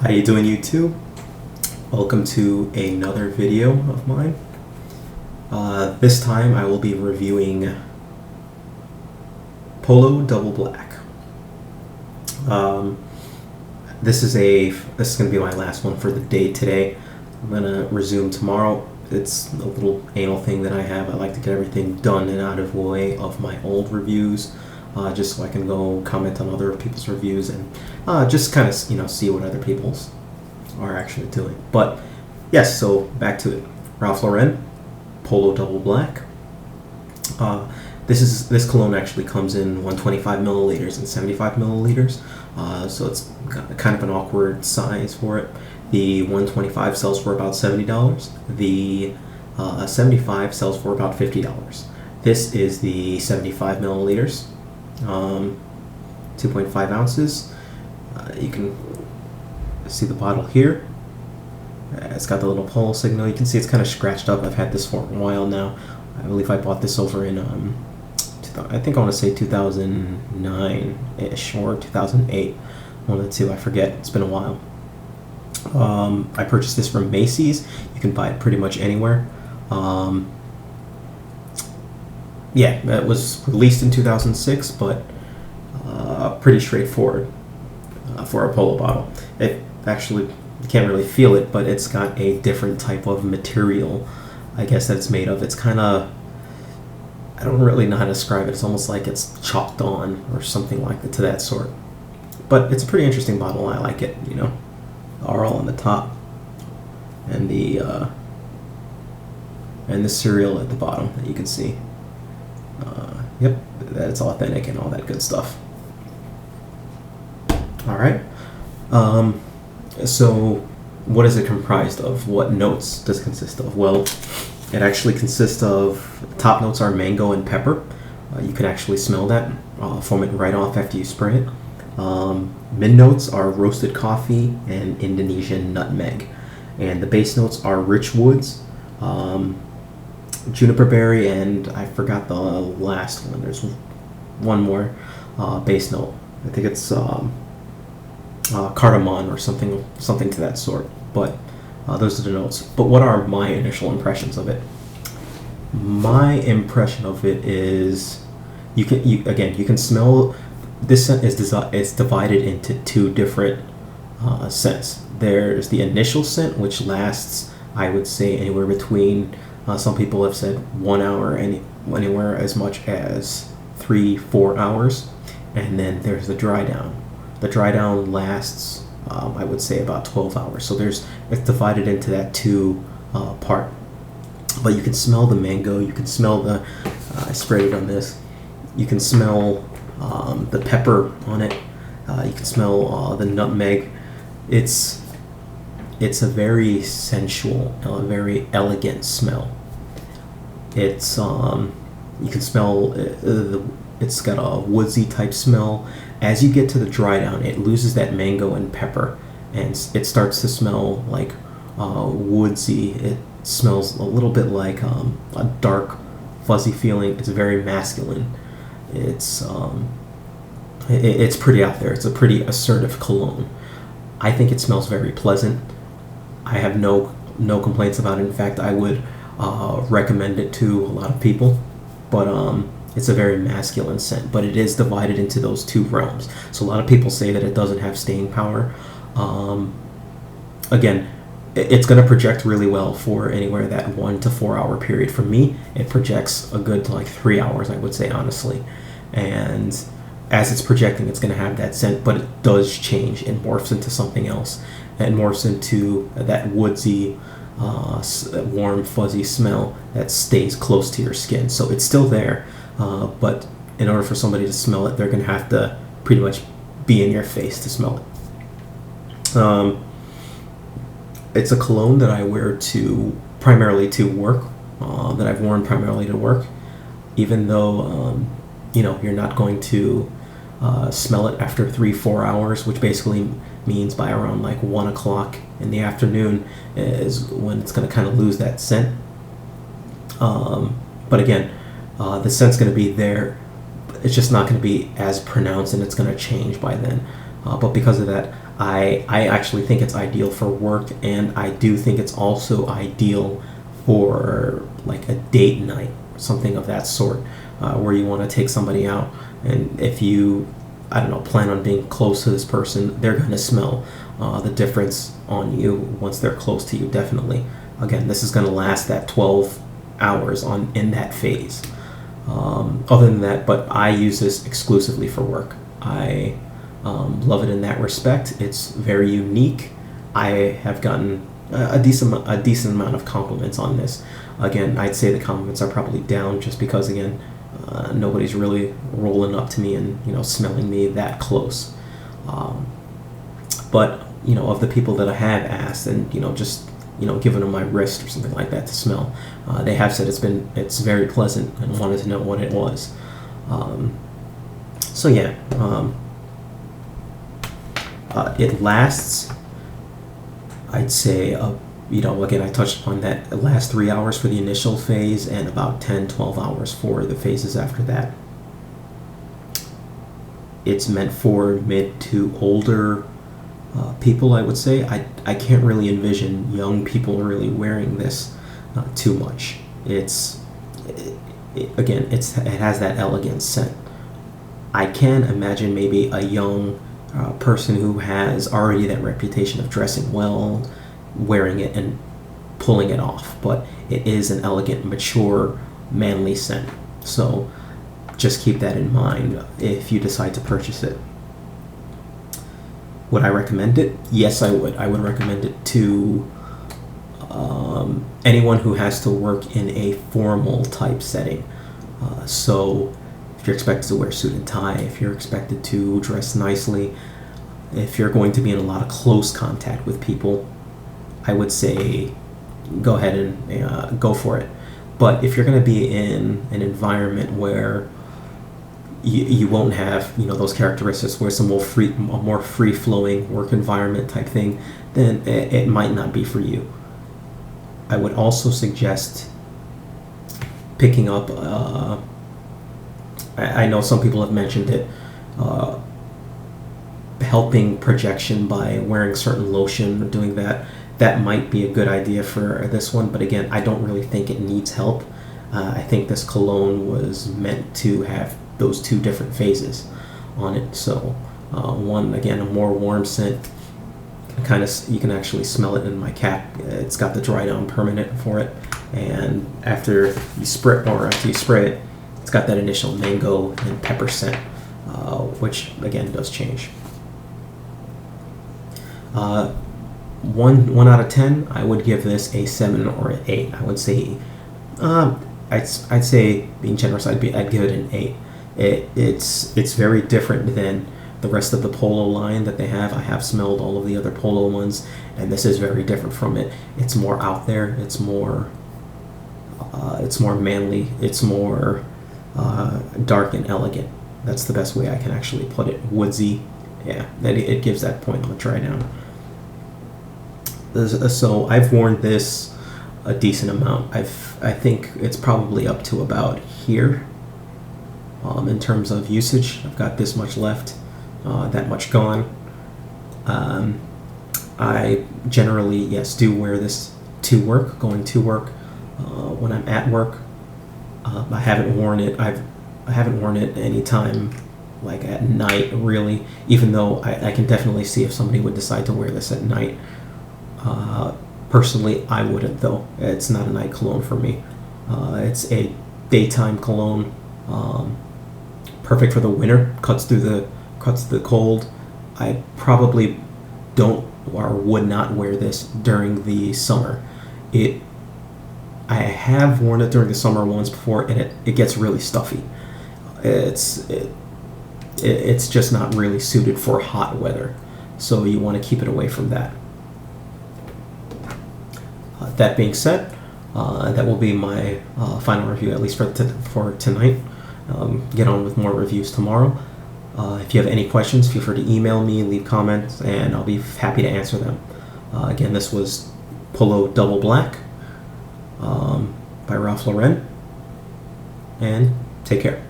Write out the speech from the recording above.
How you doing, YouTube? Welcome to another video of mine. This time I will be reviewing Polo Double Black. This is going to be my last one for the day today. I'm gonna resume tomorrow. It's a little anal thing that I have. I like to get everything done and out of the way of my old reviews, just so I can go comment on other people's reviews and just kind of see what other people's are actually doing. But yes, so back to it. Ralph Lauren Polo Double Black. This cologne actually comes in 125 milliliters and 75 milliliters, so it's kind of an awkward size for it. The 125 sells for about $70. The 75 sells for about $50. This is the 75 milliliters, 2.5 ounces. You can see the bottle here. It's got the little Polo signal. You can see it's kind of scratched up. I've had this for a while now. I believe I bought this over in I think I want to say 2009-ish or 2008. One of the two, I forget. It's been a while. I purchased this from Macy's. You can buy it pretty much anywhere. Yeah, it was released in 2006, but pretty straightforward for a Polo bottle. It actually, you can't really feel it, but it's got a different type of material, I guess, that it's made of. It's kind of, I don't really know how to describe it. It's almost like it's chalked on or something like that, to that sort. But it's a pretty interesting bottle. I like it, RL on the top, and the cereal at the bottom that you can see. Yep, that's authentic and all that good stuff. All right. So what is it comprised of? What notes does it consist of? Well, it actually consists of, top notes are mango and pepper. You can actually smell that from it right off after you spray it. Mid notes are roasted coffee and Indonesian nutmeg. And the base notes are rich woods, juniper berry, and I forgot the last one. There's one more base note. I think it's cardamom or something to that sort. But those are the notes. But what are my initial impressions of it? My impression of it is, you can smell. This scent is divided into two different scents. There's the initial scent, which lasts, I would say, anywhere between, some people have said 1 hour, anywhere as much as 3-4 hours. And then there's the dry down. The dry down lasts, I would say, about 12 hours. So it's divided into that two part. But you can smell the mango. You can smell the, I sprayed it on this. You can smell the pepper on it. You can smell the nutmeg. It's a very sensual, very elegant smell. It's you can smell it's got a woodsy type smell. As you get to the dry down, it loses that mango and pepper, and it starts to smell like woodsy. It smells a little bit like a dark, fuzzy feeling. It's very masculine. It's pretty out there. It's a pretty assertive cologne. I think it smells very pleasant. I have no complaints about it. In fact, I would recommend it to a lot of people. But it's a very masculine scent, but it is divided into those two realms. So a lot of people say that it doesn't have staying power. Again, it's going to project really well for anywhere that 1 to 4 hour period. For me, it projects a good 3 hours, I would say, honestly. And as it's projecting, it's going to have that scent, but it does change. It morphs into something else. It morphs into that woodsy, warm, fuzzy smell that stays close to your skin. So it's still there, but in order for somebody to smell it, they're going to have to pretty much be in your face to smell it. It's a cologne that I wear primarily to work, that I've worn primarily to work, even though you're not going to smell it after 3-4 hours, which basically means by around 1 o'clock in the afternoon is when it's going to kind of lose that scent. But again, the scent's going to be there. It's just not going to be as pronounced, and it's going to change by then. But because of that, I actually think it's ideal for work, and I do think it's also ideal for like a date night, something of that sort, where you want to take somebody out, and if you, I don't know, plan on being close to this person, they're going to smell the difference on you once they're close to you, definitely. Again, this is going to last that 12 hours in that phase. Other than that, but I use this exclusively for work. I love it in that respect. It's very unique. I have gotten a decent amount of compliments on this. Again, I'd say the compliments are probably down just because, again, nobody's really rolling up to me and smelling me that close. But of the people that I have asked and just giving them my wrist or something like that to smell, they have said it's very pleasant and wanted to know what it was. So yeah, it lasts, I'd say, again, I touched upon that. It lasts 3 hours for the initial phase and about 10-12 hours for the phases after that. It's meant for mid to older people, I would say. I can't really envision young people really wearing this too much. It has that elegant scent. I can imagine maybe a young person who has already that reputation of dressing well, wearing it and pulling it off, but it is an elegant, mature, manly scent. So just keep that in mind if you decide to purchase it. Would I recommend it? Yes, I would. I would recommend it to anyone who has to work in a formal type setting. So if you're expected to wear suit and tie, if you're expected to dress nicely, if you're going to be in a lot of close contact with people, I would say go ahead and go for it. But if you're going to be in an environment where you won't have those characteristics, where it's a more free-flowing work environment type thing, then it might not be for you. I would also suggest picking up, I know some people have mentioned it, helping projection by wearing certain lotion or doing that. That might be a good idea for this one, but again, I don't really think it needs help. I think this cologne was meant to have those two different phases on it. So one, again, a more warm scent, you can actually smell it in my cap. It's got the dry down permanent for it, and after you spray it, it's got that initial mango and pepper scent, which again does change. 1 out of 10, I would give this a 7 or an 8. I would say, I'd say, being generous, I'd give it an 8. It's very different than the rest of the Polo line that they have. I have smelled all of the other Polo ones, and this is very different from it. It's more out there. It's more manly. It's more dark and elegant. That's the best way I can actually put it. Woodsy, yeah, it gives that point on the dry down. So I've worn this a decent amount. I think it's probably up to about here in terms of usage. I've got this much left, that much gone. I generally, yes, do wear this to work, going to work. When I'm at work, I haven't worn it. I haven't worn it any time like at night, really. Even though I can definitely see if somebody would decide to wear this at night. Personally, I wouldn't, though. It's not a night cologne for me. It's a daytime cologne. Perfect for the winter. Cuts through the cold. I probably don't or would not wear this during the summer. I have worn it during the summer once before, and it gets really stuffy. It's just not really suited for hot weather, so you want to keep it away from that. That being said, that will be my final review, at least for tonight. Get on with more reviews tomorrow. If you have any questions, feel free to email me, leave comments, and I'll be happy to answer them. Again, this was Polo Double Black by Ralph Lauren, and take care.